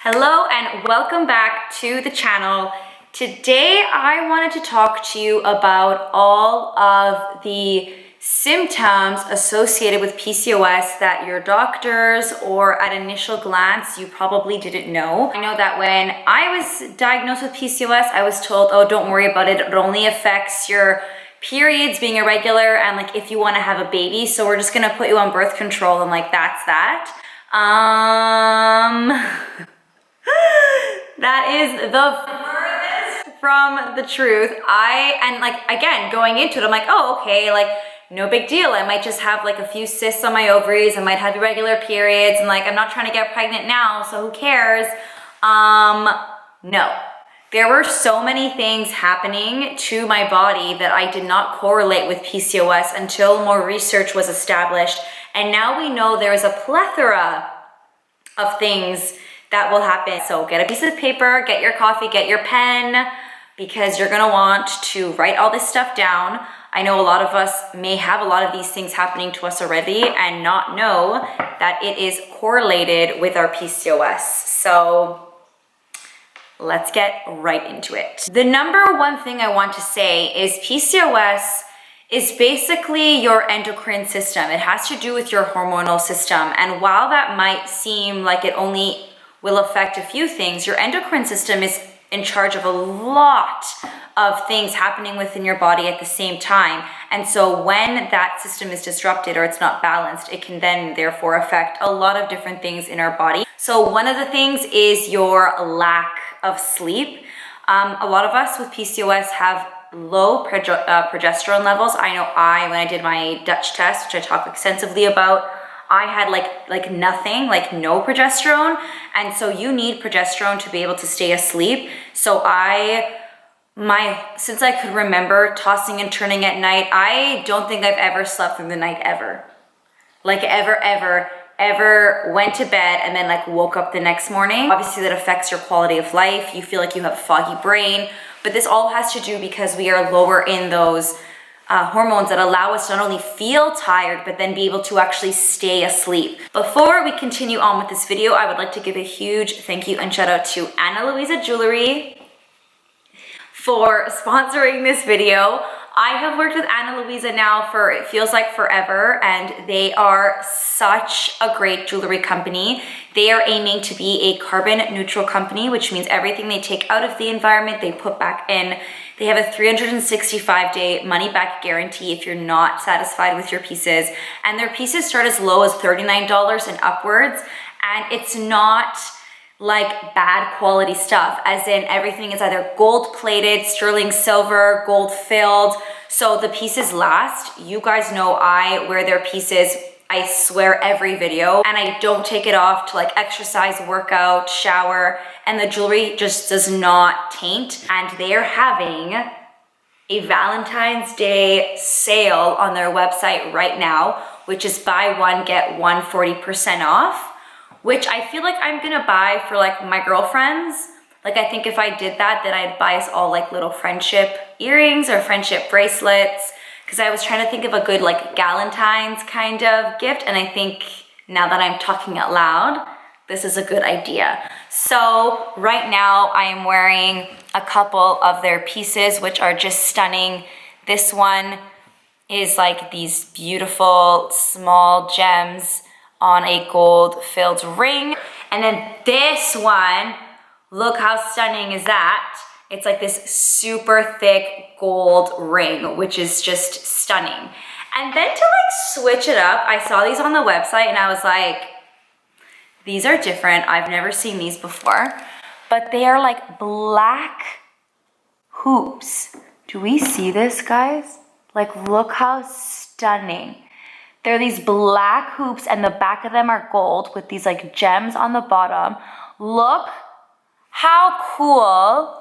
Hello and welcome back to the channel. Today I wanted to talk to you about all of the symptoms associated with PCOS that your doctors or at initial glance you probably didn't know. I know that when I was diagnosed with PCOS, I was told, oh, don't worry about it. It only affects your periods being irregular and like if you want to have a baby, so we're just gonna put you on birth control and like that's that. That is the furthest from the truth. Again, going into it, I'm like, oh, okay, like no big deal. I might just have like a few cysts on my ovaries. I might have irregular periods and like, I'm not trying to get pregnant now, so who cares? No. There were so many things happening to my body that I did not correlate with PCOS until more research was established. And now we know there is a plethora of things that will happen. So get a piece of paper, get your coffee, get your pen, because you're gonna want to write all this stuff down. I know a lot of us may have a lot of these things happening to us already and not know that it is correlated with our PCOS. So let's get right into it. The number one thing I want to say is PCOS is basically your endocrine system. It has to do with your hormonal system. And while that might seem like it only will affect a few things, your endocrine system is in charge of a lot of things happening within your body at the same time. And so when that system is disrupted or it's not balanced, it can then therefore affect a lot of different things in our body. So one of the things is your lack of sleep. A lot of us with PCOS have low progesterone levels. I know when I did my Dutch test, which I talk extensively about, I had like nothing, like no progesterone. And so you need progesterone to be able to stay asleep. So since I could remember tossing and turning at night, I don't think I've ever slept through the night ever. Like ever went to bed and then like woke up the next morning. Obviously that affects your quality of life. You feel like you have a foggy brain, but this all has to do because we are lower in those hormones that allow us to not only feel tired, but then be able to actually stay asleep. Before we continue on with this video, I would like to give a huge thank you and shout out to Ana Luisa Jewelry for sponsoring this video. I have worked with Ana Luisa now for, it feels like forever, and they are such a great jewelry company. They are aiming to be a carbon neutral company, which means everything they take out of the environment, they put back in. They have a 365-day money-back guarantee if you're not satisfied with your pieces. And their pieces start as low as $39 and upwards. And it's not like bad quality stuff, as in everything is either gold plated, sterling silver, gold filled. So the pieces last. You guys know I wear their pieces, I swear, every video, and I don't take it off to like exercise, workout, shower, and the jewelry just does not taint. And they are having a Valentine's Day sale on their website right now, which is buy one, get one 40% off, which I feel like I'm gonna buy for like my girlfriends. Like I think if I did that, then I'd buy us all like little friendship earrings or friendship bracelets, because I was trying to think of a good like Galentine's kind of gift, and I think now that I'm talking out loud, this is a good idea. So right now I am wearing a couple of their pieces, which are just stunning. This one is like these beautiful small gems on a gold filled ring. And then this one, look how stunning is that? It's like this super thick gold ring, which is just stunning. And then to like switch it up, I saw these on the website and I was like, these are different. I've never seen these before, but they are like black hoops. Do we see this, guys? Like, look how stunning. They're these black hoops and the back of them are gold with these like gems on the bottom. Look how cool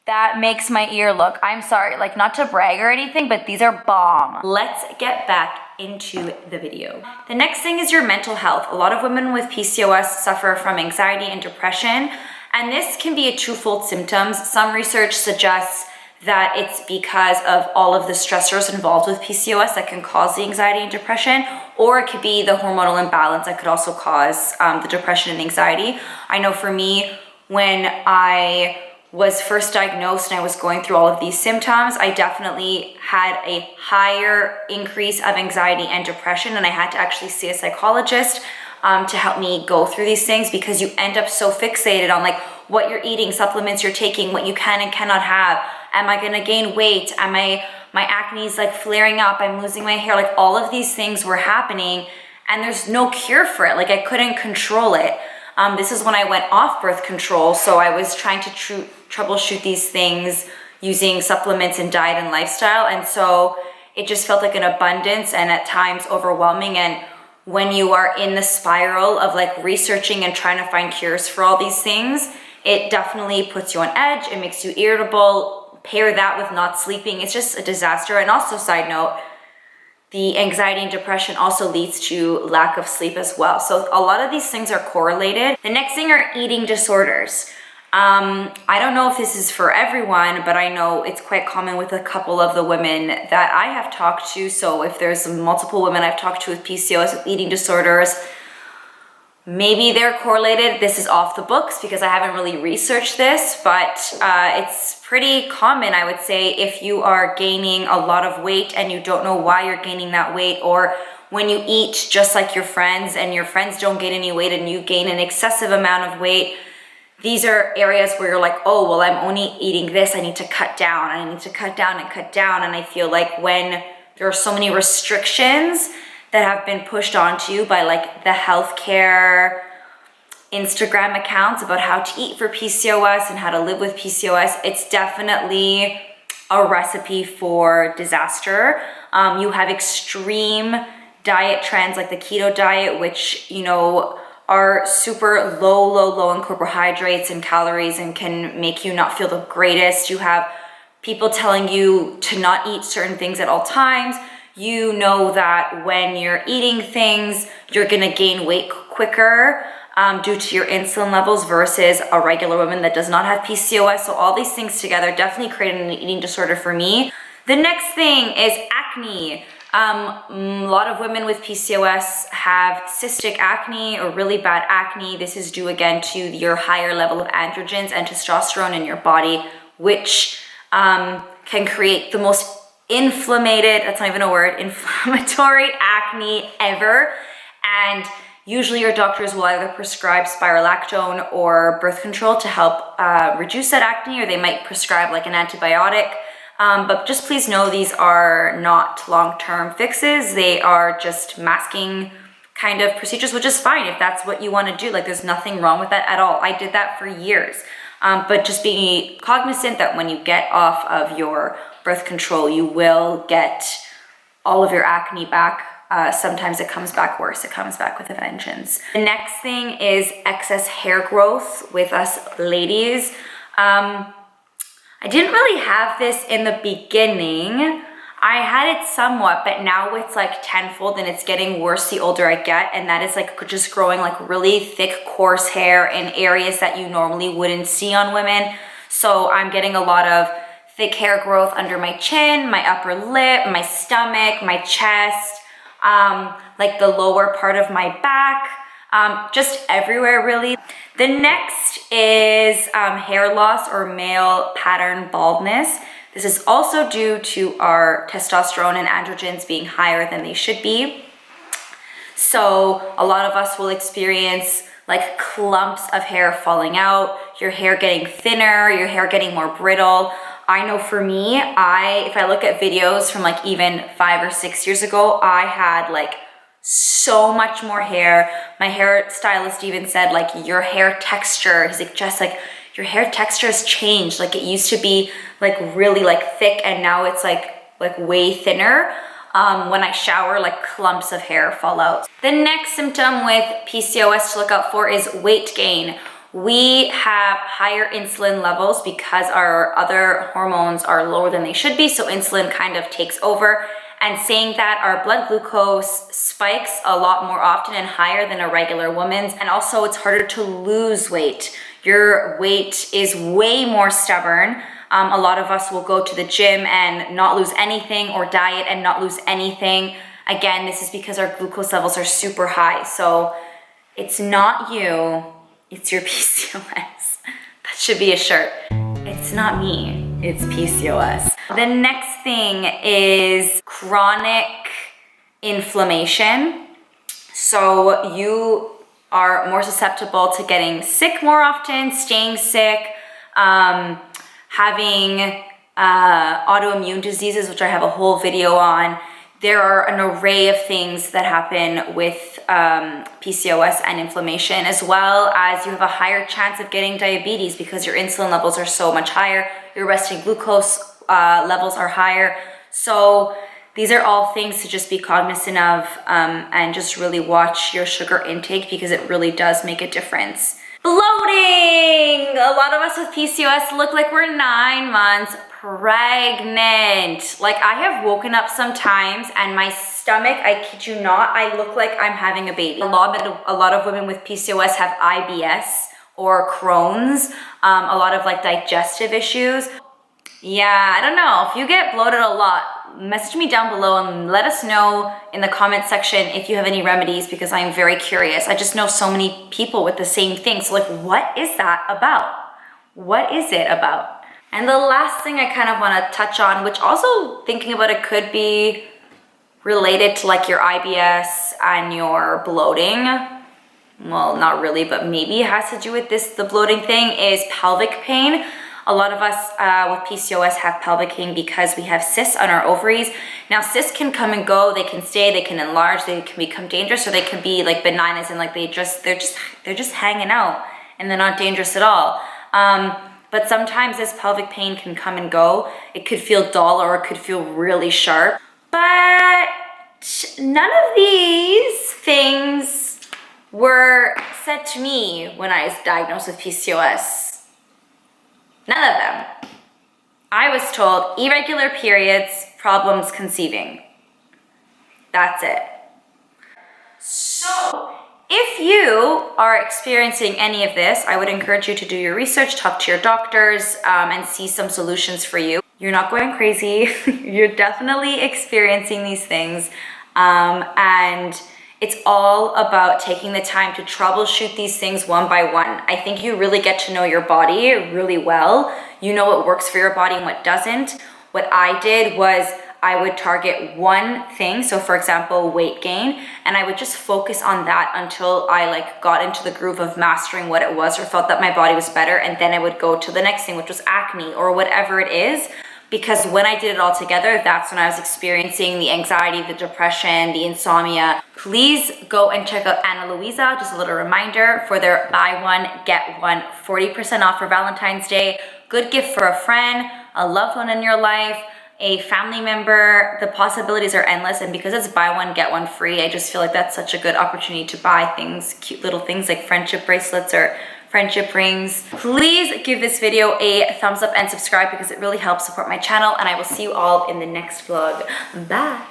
that makes my ear look. I'm sorry, like not to brag or anything, but these are bomb. Let's get back into the video. The next thing is your mental health. A lot of women with PCOS suffer from anxiety and depression, and this can be a twofold symptoms. Some research suggests that it's because of all of the stressors involved with PCOS that can cause the anxiety and depression, or it could be the hormonal imbalance that could also cause the depression and anxiety. I know for me, when I was first diagnosed and I was going through all of these symptoms, I definitely had a higher increase of anxiety and depression, and I had to actually see a psychologist to help me go through these things, because you end up so fixated on like what you're eating, supplements you're taking, what you can and cannot have. Am I gonna gain weight? My acne is like flaring up, I'm losing my hair, like all of these things were happening and there's no cure for it. Like I couldn't control it. This is when I went off birth control, so I was trying to troubleshoot these things using supplements and diet and lifestyle, and so it just felt like an abundance and at times overwhelming. And when you are in the spiral of like researching and trying to find cures for all these things, it definitely puts you on edge, it makes you irritable. Pair that with not sleeping, it's just a disaster. And also, side note, the anxiety and depression also leads to lack of sleep as well. So a lot of these things are correlated. The next thing are eating disorders. I don't know if this is for everyone, but I know it's quite common with a couple of the women that I have talked to. So if there's multiple women I've talked to with PCOS, with eating disorders, maybe they're correlated. This is off the books because I haven't really researched this, but it's pretty common, I would say, if you are gaining a lot of weight and you don't know why you're gaining that weight, or when you eat just like your friends and your friends don't gain any weight and you gain an excessive amount of weight. These are areas where you're like, oh, well, I'm only eating this, I need to cut down, I need to cut down and cut down. And I feel like when there are so many restrictions that have been pushed onto you by like the healthcare Instagram accounts about how to eat for PCOS and how to live with PCOS, it's definitely a recipe for disaster. You have extreme diet trends like the keto diet, which, you know, are super low in carbohydrates and calories and can make you not feel the greatest. You have people telling you to not eat certain things at all times. You know that when you're eating things, you're gonna gain weight quicker due to your insulin levels versus a regular woman that does not have PCOS. So all these things together definitely created an eating disorder for me. The next thing is acne. A lot of women with PCOS have cystic acne or really bad acne. This is due again to your higher level of androgens and testosterone in your body, which can create the most that's not even a word, inflammatory acne ever. And usually your doctors will either prescribe spiralactone or birth control to help reduce that acne, or they might prescribe like an antibiotic. But just please know these are not long-term fixes. They are just masking kind of procedures, which is fine if that's what you want to do. Like there's nothing wrong with that at all. I did that for years. But just being cognizant that when you get off of your birth control, you will get all of your acne back. Sometimes it comes back worse. It comes back with a vengeance. The next thing is excess hair growth with us ladies. I didn't really have this in the beginning. I had it somewhat, but now it's like tenfold and it's getting worse the older I get. And that is like just growing like really thick, coarse hair in areas that you normally wouldn't see on women. So I'm getting a lot of thick hair growth under my chin, my upper lip, my stomach, my chest, like the lower part of my back, just everywhere really. The next is hair loss or male pattern baldness. This is also due to our testosterone and androgens being higher than they should be. So a lot of us will experience like clumps of hair falling out, your hair getting thinner, your hair getting more brittle. I know for me, if I look at videos from like even 5 or 6 years ago, I had like so much more hair. My hairstylist even said like your hair texture, he's like, Jess, like your hair texture has changed. Like it used to be like really like thick and now it's like way thinner. When I shower, like clumps of hair fall out. The next symptom with PCOS to look out for is weight gain. We have higher insulin levels because our other hormones are lower than they should be, so insulin kind of takes over. And saying that, our blood glucose spikes a lot more often and higher than a regular woman's. And also it's harder to lose weight. Your weight is way more stubborn. A lot of us will go to the gym and not lose anything, or diet and not lose anything. Again, this is because our glucose levels are super high. So it's not you, it's your PCOS. should be a shirt. It's not me, it's PCOS. The next thing is chronic inflammation. So you are more susceptible to getting sick more often, staying sick, having autoimmune diseases, which I have a whole video on. There are an array of things that happen with PCOS and inflammation, as well as you have a higher chance of getting diabetes because your insulin levels are so much higher, your resting glucose levels are higher. So these are all things to just be cognizant of and just really watch your sugar intake because it really does make a difference. Bloating! A lot of us with PCOS look like we're 9 months pregnant. Like, I have woken up sometimes and my stomach, I kid you not, I look like I'm having a baby. A lot of women with PCOS have IBS or Crohn's, a lot of like digestive issues. Yeah, I don't know. If you get bloated a lot, message me down below and let us know in the comment section if you have any remedies, because I'm very curious. I just know so many people with the same thing. So like, what is that about? What is it about? And the last thing I kind of want to touch on, which also thinking about it could be related to like your IBS and your bloating. Well, not really, but maybe it has to do with this, the bloating thing, is pelvic pain. A lot of us with PCOS have pelvic pain because we have cysts on our ovaries. Now, cysts can come and go, they can stay, they can enlarge, they can become dangerous, or they can be like benign, as in like they're just hanging out and they're not dangerous at all. But sometimes this pelvic pain can come and go. It could feel dull or it could feel really sharp. But none of these things were said to me when I was diagnosed with PCOS. None of them. I was told irregular periods, problems conceiving. That's it. So, if you are experiencing any of this, I would encourage you to do your research, talk to your doctors, and see some solutions for you. You're not going crazy. You're definitely experiencing these things. And it's all about taking the time to troubleshoot these things one by one. I think you really get to know your body really well. You know what works for your body and what doesn't. What I did was I would target one thing. So for example, weight gain, and I would just focus on that until I like got into the groove of mastering what it was or felt that my body was better. And then I would go to the next thing, which was acne or whatever it is. Because when I did it all together, that's when I was experiencing the anxiety, the depression, the insomnia. Please go and check out Ana Luisa, just a little reminder, for their buy one, get one, 40% off for Valentine's Day. Good gift for a friend, a loved one in your life, a family member. The possibilities are endless, and because it's buy one, get one free, I just feel like that's such a good opportunity to buy things, cute little things like friendship bracelets or friendship rings. Please give this video a thumbs up and subscribe because it really helps support my channel, and I will see you all in the next vlog. Bye.